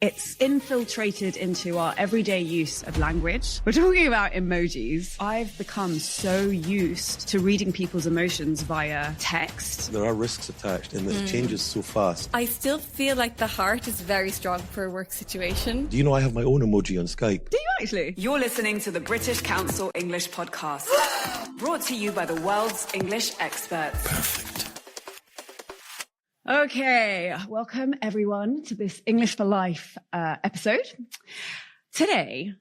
It's infiltrated into our everyday use of language. We're talking about emojis. I've become so used to reading people's emotions via text. There are risks attached and it changes so fast. I still feel like the heart is very strong for a work situation. Do you know I have my own emoji on Skype? Do you actually? You're listening to the British Council English podcast. Brought to you by the world's English experts. Perfect. Okay, welcome everyone to this English for Life episode. Today,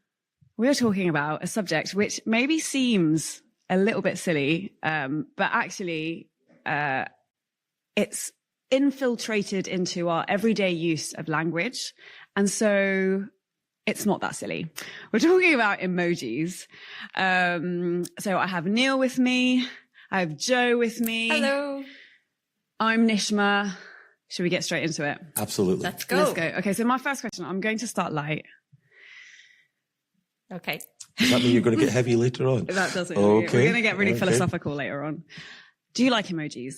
we're talking about a subject which maybe seems a little bit silly, but actually it's infiltrated into our everyday use of language. And so it's not that silly. We're talking about emojis. So I have Neil with me. I have Joe with me. Hello. I'm Nishma. Should we get straight into it? Absolutely. Let's go. Let's go. Okay, so my first question, I'm going to start light. Okay. Does that mean you're going to get heavy later on? That doesn't. Okay. We're going to get really philosophical later on. Do you like emojis?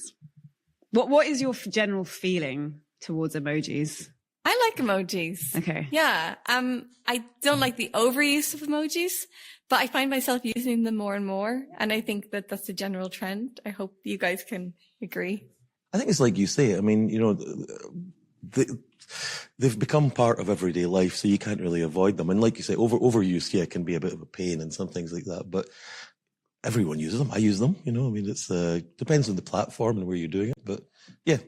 What is your general feeling towards emojis? I like emojis. Okay. Yeah. I don't like the overuse of emojis, but I find myself using them more and more. And I think that that's a general trend. I hope you guys can agree. I think it's like you say. I mean, you know, they've become part of everyday life, so you can't really avoid them. And like you say, overuse, yeah, can be a bit of a pain and some things like that. But everyone uses them. I use them. You know, I mean, it's depends on the platform and where you're doing it. But yeah,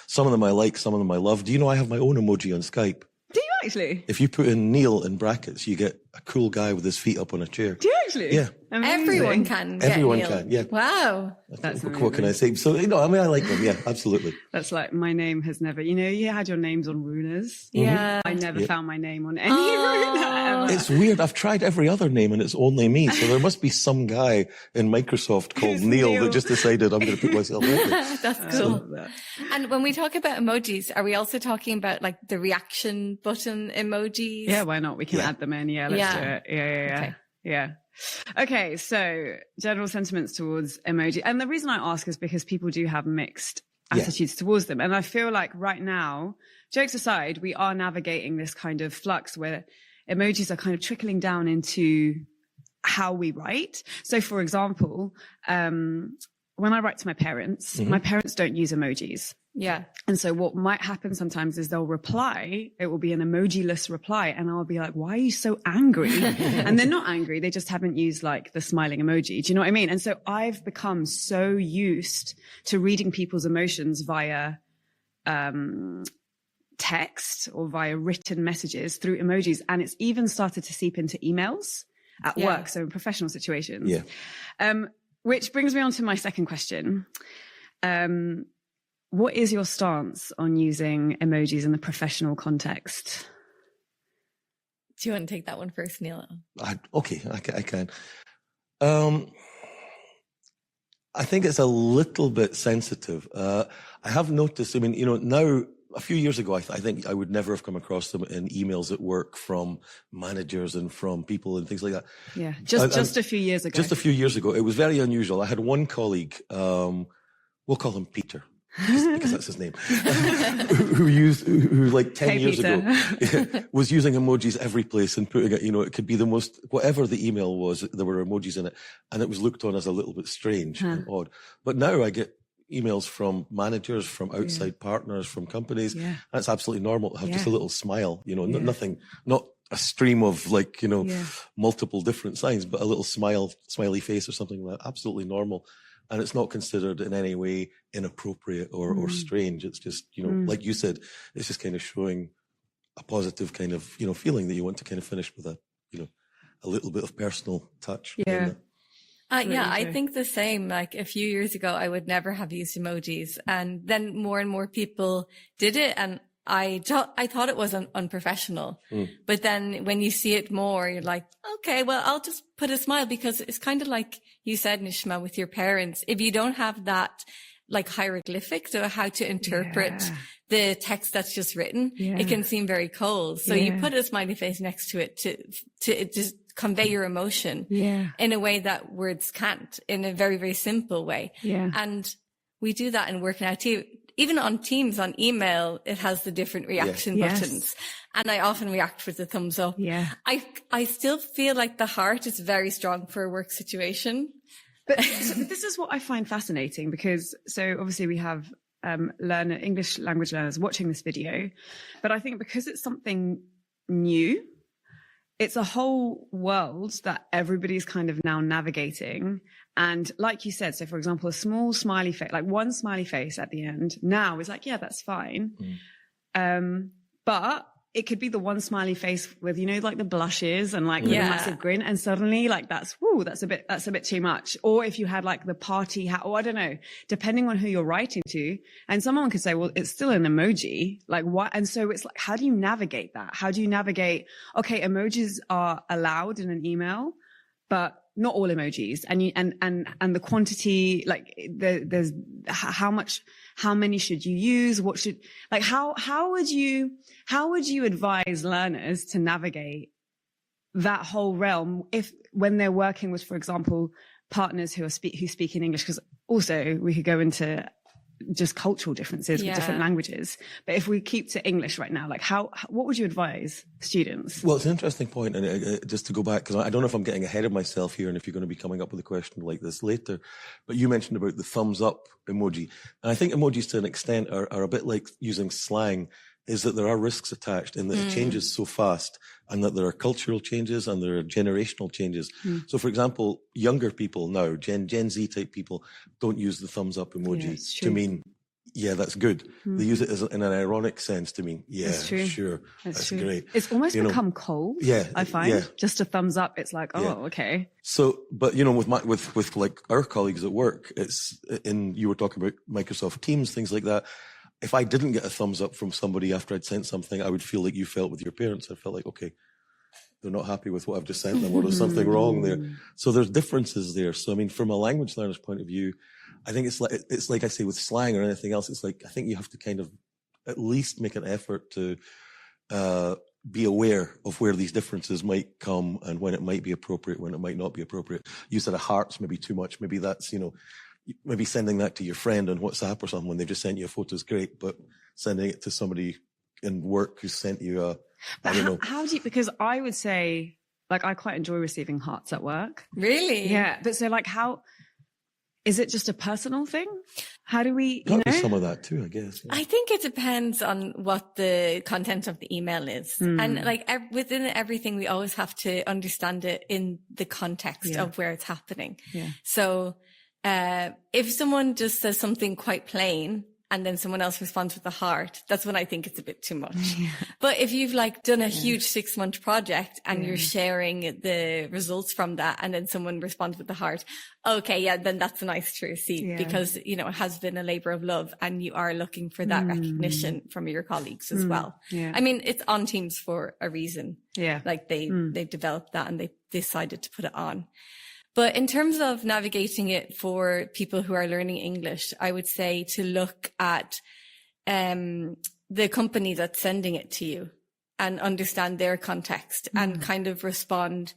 some of them I like, some of them I love. Do you know I have my own emoji on Skype? Do you actually? If you put in Neil in brackets, you get a cool guy with his feet up on a chair. Do you actually? Yeah. Amazing. Everyone can. Get Everyone Neil. can, yeah. Wow. That's what can I say? So, you know, I mean, I like them. Yeah, absolutely. That's like my name has never, you know, you had your names on rulers. Yeah. I never Yeah. found my name on any ruler ever. It's weird. I've tried every other name and it's only me. So there must be some guy in Microsoft called Who's Neil Neil? that just decided I'm going to put myself in it. That's I cool. love that. And when we talk about emojis, are we also talking about like the reaction button emojis? Yeah, why not? We can Yeah. add them in. Yeah, let's Yeah. do it. Yeah. Okay. Yeah. Okay, so general sentiments towards emoji. And the reason I ask is because people do have mixed Yeah. attitudes towards them. And I feel like right now, jokes aside, we are navigating this kind of flux where emojis are kind of trickling down into how we write. So for example, when I write to my parents don't use emojis. Yeah. And so what might happen sometimes is they'll reply, it will be an emoji-less reply. And I'll be like, why are you so angry? And they're not angry. They just haven't used like the smiling emoji. Do you know what I mean? And so I've become so used to reading people's emotions via, text or via written messages through emojis. And it's even started to seep into emails at work. So in professional situations. Yeah. Which brings me on to my second question. What is your stance on using emojis in the professional context? Do you want to take that one first, Neil? Okay, I can. I think it's a little bit sensitive. I have noticed, I mean, you know, now, a few years ago, I think I would never have come across them in emails at work from managers and from people and things like that. Yeah, just a few years ago. Just a few years ago. It was very unusual. I had one colleague, we'll call him Peter, because that's his name, who like 10 years ago was using emojis every place and putting it, you know, it could be the most, whatever the email was, there were emojis in it. And it was looked on as a little bit strange and odd. But now I get emails from managers, from outside partners, from companies. Yeah. That's absolutely normal to have just a little smile, you know, Yeah. nothing, not a stream of like, you know, multiple different signs, but a little smiley face or something like that. Absolutely normal. And it's not considered in any way inappropriate or strange. It's just, you know, like you said, it's just kind of showing a positive kind of, you know, feeling that you want to kind of finish with a, you know, a little bit of personal touch. Yeah. Yeah, I think the same. Like a few years ago, I would never have used emojis. And then more and more people did it. And I thought it was unprofessional. But then when you see it more, you're like, okay, well, I'll just put a smile, because it's kind of like you said, Nishma, with your parents. If you don't have that like hieroglyphics or how to interpret the text that's just written, it can seem very cold. So you put a smiley face next to it to just convey your emotion in a way that words can't, in a very, very simple way. And we do that in work in IT. even on Teams, on email, it has the different reaction buttons. And I often react with the thumbs up. Yeah. I still feel like the heart is very strong for a work situation. But this is what I find fascinating, because so obviously we have English language learners watching this video, but I think because it's something new, it's a whole world that everybody's kind of now navigating. And like you said, so for example, a small smiley face, like one smiley face at the end now is like, yeah, that's fine. But it could be the one smiley face with, you know, like the blushes and like the massive grin. And suddenly like that's a bit too much. Or if you had like the party hat, or I don't know, depending on who you're writing to. And someone could say, well, it's still an emoji. Like what? And so it's like, how do you navigate that? How do you navigate, okay, emojis are allowed in an email, but not all emojis, and the quantity, like there's how many should you use? What should, like, how would you advise learners to navigate that whole realm when they're working with, for example, partners who speak in English? Because also we could go into just cultural differences with different languages. But if we keep to English right now, like what would you advise students? Well, it's an interesting point. And just to go back, because I don't know if I'm getting ahead of myself here and if you're going to be coming up with a question like this later, but you mentioned about the thumbs up emoji. And I think emojis to an extent are a bit like using slang, is that there are risks attached in that it changes so fast, and that there are cultural changes and there are generational changes. So, for example, younger people now, Gen Z type people, don't use the thumbs up emoji to mean, yeah, that's good. They use it in an ironic sense to mean, yeah, sure, that's great. It's almost become cold. Yeah, I find just a thumbs up. It's like, okay. So, but you know, with like our colleagues at work, you were talking about Microsoft Teams, things like that. If I didn't get a thumbs up from somebody after I'd sent something, I would feel like you felt with your parents. I felt like, okay, they're not happy with what I've just sent them, or there's something wrong there. So there's differences there. So, I mean, from a language learner's point of view, I think it's like I say with slang or anything else, it's like, I think you have to kind of at least make an effort to be aware of where these differences might come and when it might be appropriate, when it might not be appropriate. You said a heart's maybe too much. Maybe that's, you know, maybe sending that to your friend on WhatsApp or something when they've just sent you a photo is great, but sending it to somebody in work who sent you I don't know. How do you, because I would say, like, I quite enjoy receiving hearts at work. Really? Yeah. But so like, how, is it just a personal thing? How do we, Got to be some of that too, I guess. Yeah. I think it depends on what the content of the email is. And like within everything, we always have to understand it in the context of where it's happening. Yeah. So, if someone just says something quite plain and then someone else responds with a heart, that's when I think it's a bit too much. Yeah. But if you've like done a huge 6-month project and you're sharing the results from that and then someone responds with the heart, okay, then that's nice to receive because, you know, it has been a labor of love and you are looking for that recognition from your colleagues as well. Yeah. I mean, it's on Teams for a reason. Yeah. Like they've developed that and they decided to put it on. But in terms of navigating it for people who are learning English, I would say to look at the company that's sending it to you and understand their context and kind of respond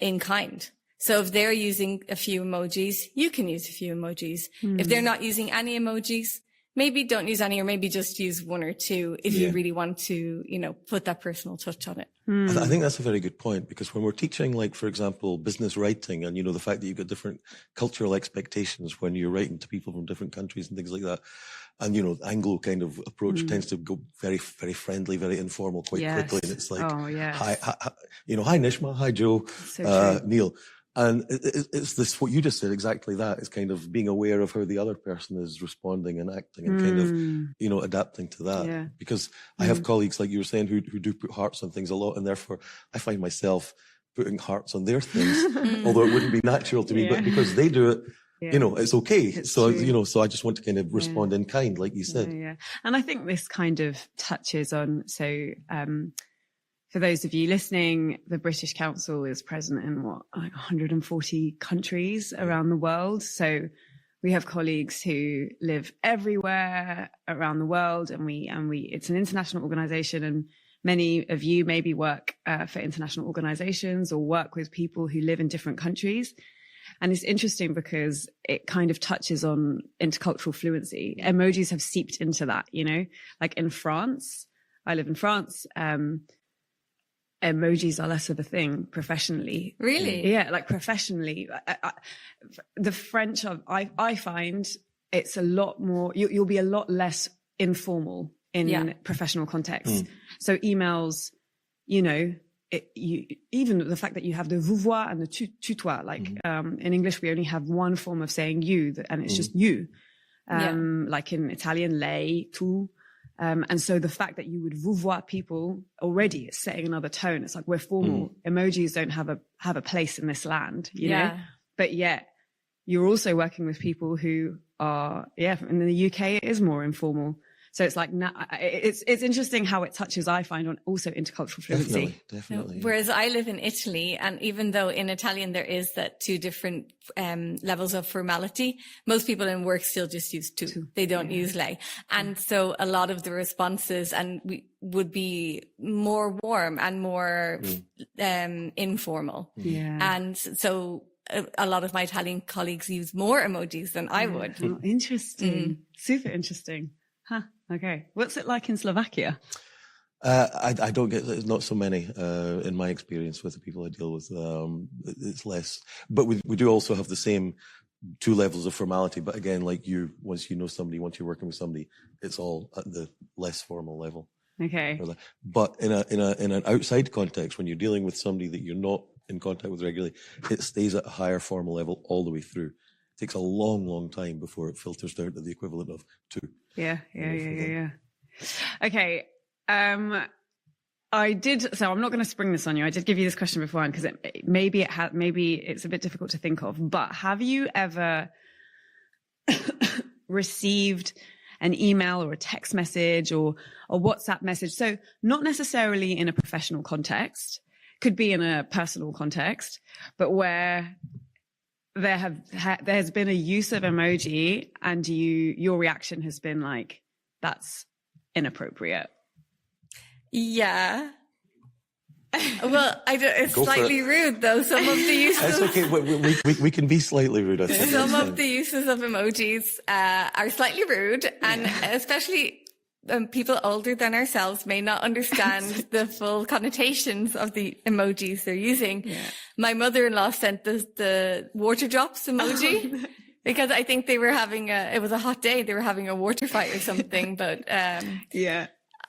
in kind. So if they're using a few emojis, you can use a few emojis. If they're not using any emojis, maybe don't use any, or maybe just use 1 or 2 if you really want to, you know, put that personal touch on it. I think that's a very good point, because when we're teaching, like, for example, business writing, and, you know, the fact that you've got different cultural expectations when you're writing to people from different countries and things like that. And, you know, Anglo kind of approach tends to go very, very friendly, very informal quite quickly. And it's like, hi, you know, hi, Nishma, hi, Joe, Neil. And it's this, what you just said, exactly that. It's kind of being aware of how the other person is responding and acting and kind of, you know, adapting to that. Yeah. Because I have colleagues, like you were saying, who do put hearts on things a lot. And therefore I find myself putting hearts on their things, although it wouldn't be natural to me, but because they do it, you know, it's okay. It's true. You know, so I just want to kind of respond in kind, like you said. Yeah. And I think this kind of touches on, for those of you listening, the British Council is present in like 140 countries around the world. So we have colleagues who live everywhere around the world, and it's an international organization, and many of you maybe work for international organizations or work with people who live in different countries. And it's interesting because it kind of touches on intercultural fluency. Emojis have seeped into that, you know, like in France, I live in France, emojis are less of a thing professionally. Really? Yeah, like professionally. The French, I find it's a lot more, you'll be a lot less informal in professional context. So emails, you know, even the fact that you have the vous voir and the tutoir, like in English, we only have one form of saying you, and it's just you. Like in Italian, lei, tu. And so the fact that you would vous voir people already is setting another tone. It's like we're formal. Emojis don't have a place in this land, you know? But yet you're also working with people who are, in the UK, it is more informal. So it's like, it's interesting how it touches, I find, on also intercultural fluency. Definitely. Whereas I live in Italy, and even though in Italian there is that two different levels of formality, most people in work still just use tu. They don't use lei. And so a lot of the responses would be more warm and more informal. And so a lot of my Italian colleagues use more emojis than I would. Oh, interesting. Super interesting. Huh. Okay. What's it like in Slovakia? I don't get, there's not so many, in my experience with the people I deal with. It's less, but we do also have the same two levels of formality. But again, like once you know somebody, once you're working with somebody, it's all at the less formal level. Okay. But in an outside context, when you're dealing with somebody that you're not in contact with regularly, it stays at a higher formal level all the way through. It takes a long, long time before it filters down to the equivalent of two. Yeah. Okay. I did, so I'm not going to spring this on you. I did give you this question beforehand because maybe it's a bit difficult to think of, but have you ever received an email or a text message or a WhatsApp message? So not necessarily in a professional context, could be in a personal context, but where there's been a use of emoji and your reaction has been like, that's inappropriate. Yeah. Well, it's slightly rude though. Some of the uses. That's okay. We can be slightly rude. I think. Some of the uses of emojis are slightly rude, and especially people older than ourselves may not understand the full connotations of the emojis they're using. Yeah. My mother-in-law sent the water drops emoji because I think they were having it was a hot day. They were having a water fight or something, but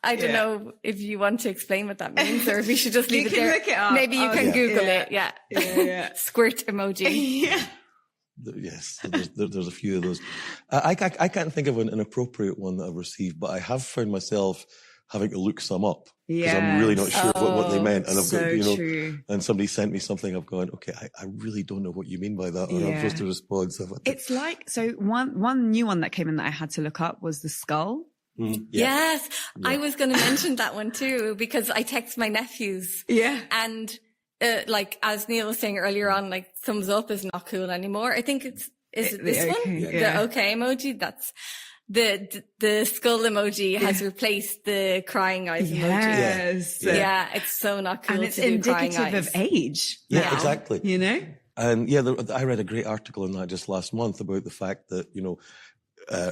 I don't know if you want to explain what that means or if we should just leave it there. Look it up. Maybe you can Google it. Yeah. Squirt emoji. Yeah. Yes, there's a few of those. I can't think of an appropriate one that I've received, but I have found myself having to look some up because I'm really not sure what they meant. And I've got, true. And somebody sent me something. I've gone, okay, I really don't know what you mean by that, or I'm supposed to respond. So it's like, so one new one that came in that I had to look up was the skull. Yes, I was going to mention that one too because I text my nephews. And like as Neil was saying earlier on, like thumbs up is not cool anymore. I think is it this one? The okay emoji. That's the skull emoji has replaced the crying eyes emoji. Yeah, it's so not cool. And it's to do indicative crying eyes. of age. Yeah, now, exactly. You know? And I read a great article on that just last month about the fact that,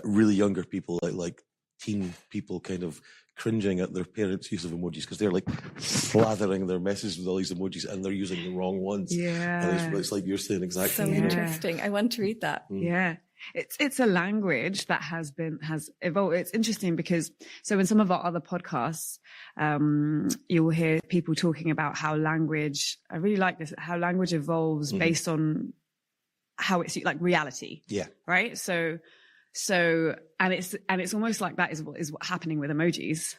really younger people like teen people kind of cringing at their parents' use of emojis because they're like slathering their messages with all these emojis and they're using the wrong ones. And it's like you're saying exactly. So interesting. I want to read that. Yeah. It's a language that has evolved. It's interesting because so in some of our other podcasts, you will hear people talking about how language, I really like this, how language evolves based on how it's like reality. Yeah. Right. So and it's almost like that is what's happening with emojis,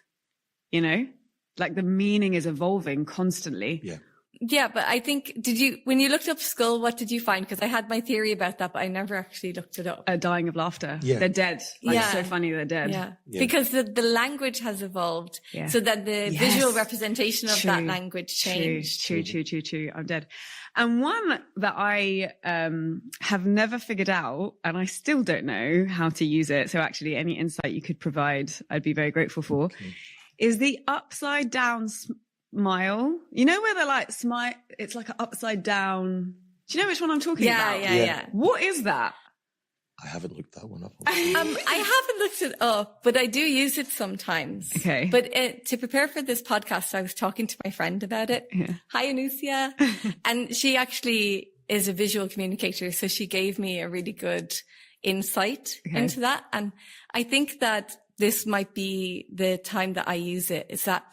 like the meaning is evolving constantly. Yeah, but I think, when you looked up skull, what did you find? Because I had my theory about that, but I never actually looked it up. Dying of laughter. Yeah. They're dead. It's so funny they're dead. Yeah. Because the language has evolved so that the visual representation of that language changed. True. I'm dead. And one that I have never figured out, and I still don't know how to use it, so actually any insight you could provide, I'd be very grateful for, is the upside down smile. You know where they're like smile, it's like an upside down Do you know which one I'm talking about? Yeah. What is that? I haven't looked that one up. I haven't looked it up, but I do use it sometimes. Okay. But to prepare for this podcast, I was talking to my friend about it. Yeah. Hi, Anusia. And she actually is a visual communicator. So she gave me a really good insight into that. And I think that this might be the time that I use it, is that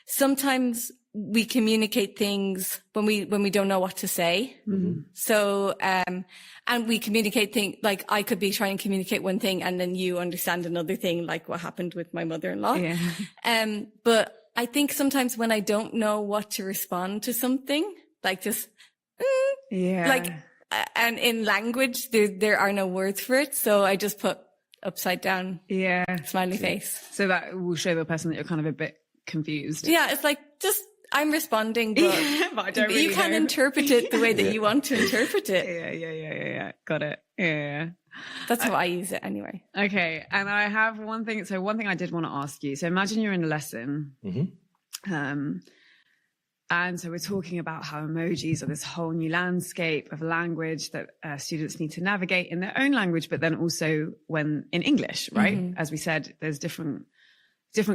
sometimes we communicate things when we don't know what to say. Mm-hmm. So, and we communicate things, like I could be trying to communicate one thing and then you understand another thing, like what happened with my mother-in-law. Yeah. But I think sometimes when I don't know what to respond to something, like just, like, and in language, there are no words for it. So I just put upside down. Smiley face. So that will show the person that you're kind of a bit confused. Yeah. It's like, just, I'm responding, but, but I don't really you can know. interpret it the way that you want to interpret it. Yeah. Got it. Yeah. That's how I use it anyway. Okay. And I have one thing. So one thing I did want to ask you. So imagine you're in a lesson. Mm-hmm. And so we're talking about how emojis are this whole new landscape of language that students need to navigate in their own language, but then also when in English, right? Mm-hmm. As we said, there's different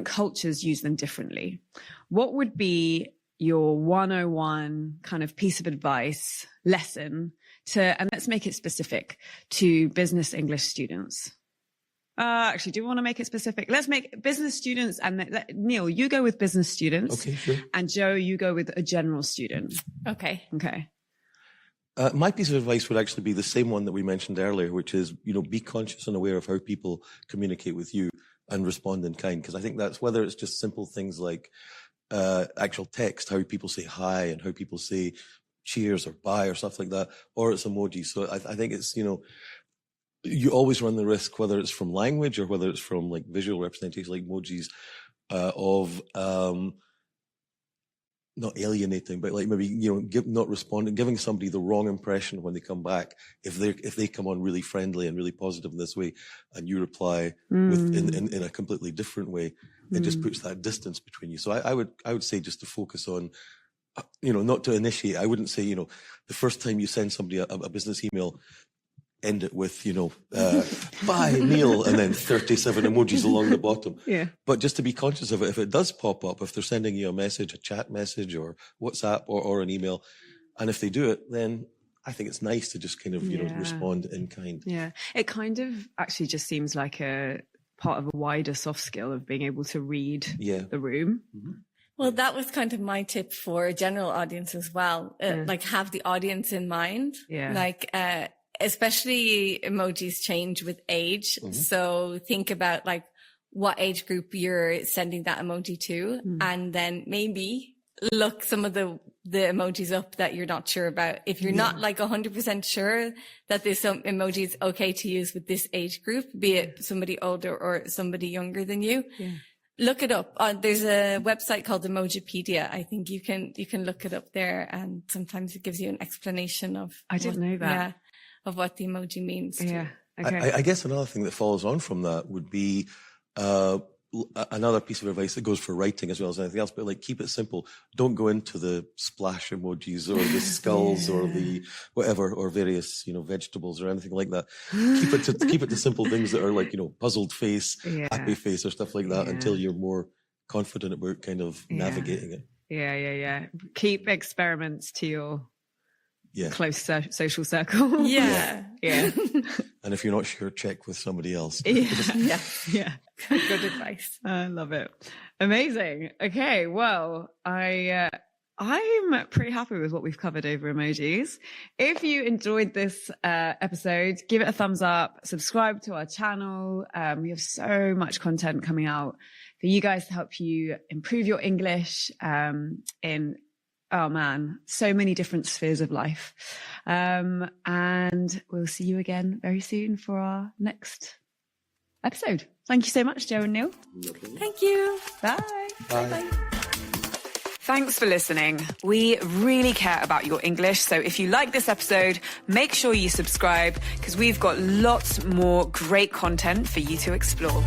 cultures use them differently. What would be your 101 kind of piece of advice, lesson and let's make it specific to business English students? Actually, do you want to make it specific? Let's make business students, and Neil, you go with business students. Okay, sure. And Joe, you go with a general student. Okay. My piece of advice would actually be the same one that we mentioned earlier, which is, be conscious and aware of how people communicate with you and respond in kind. Because I think that's, whether it's just simple things like actual text, how people say hi and how people say cheers or bye or stuff like that, or it's emojis. So I think it's, you always run the risk, whether it's from language or whether it's from like visual representations like emojis, of not alienating, but like maybe, not responding, giving somebody the wrong impression when they come back. If they come on really friendly and really positive in this way, and you reply in a completely different way, it just puts that distance between you. So I would say just to focus on, not to initiate. I wouldn't say, the first time you send somebody a business email, end it with, bye, Neil, and then 37 emojis along the bottom. Yeah. But just to be conscious of it, if it does pop up, if they're sending you a message, a chat message or WhatsApp or an email, and if they do it, then I think it's nice to just kind of, respond in kind. Yeah. It kind of actually just seems like a part of a wider soft skill of being able to read the room. Mm-hmm. Well, that was kind of my tip for a general audience as well. Like have the audience in mind. Yeah. Like, especially emojis change with age. Mm-hmm. So think about like what age group you're sending that emoji to, and then maybe look some of the emojis up that you're not sure about. If you're not like 100% sure that there's some emojis okay to use with this age group, be it somebody older or somebody younger than you. Yeah. Look it up. There's a website called Emojipedia. I think you can look it up there, and sometimes it gives you an explanation of. I didn't know that. Yeah, of what the emoji means. Yeah. Okay. I guess another thing that follows on from that would be another piece of advice that goes for writing as well as anything else, but like keep it simple. Don't go into the splash emojis or the skulls or the whatever, or various, vegetables or anything like that. Keep it to simple things that are like, puzzled face, happy face or stuff like that until you're more confident about kind of navigating it. Yeah. Keep experiments to your close social circle. Yeah. And if you're not sure, check with somebody else. Yeah. Good advice. I love it. Amazing. Okay. Well, I'm pretty happy with what we've covered over emojis. If you enjoyed this episode, give it a thumbs up, subscribe to our channel. We have so much content coming out for you guys to help you improve your English in so many different spheres of life. And we'll see you again very soon for our next episode. Thank you so much, Joe and Neil. Thank you. Bye. Bye. Thanks for listening. We really care about your English. So if you like this episode, make sure you subscribe because we've got lots more great content for you to explore.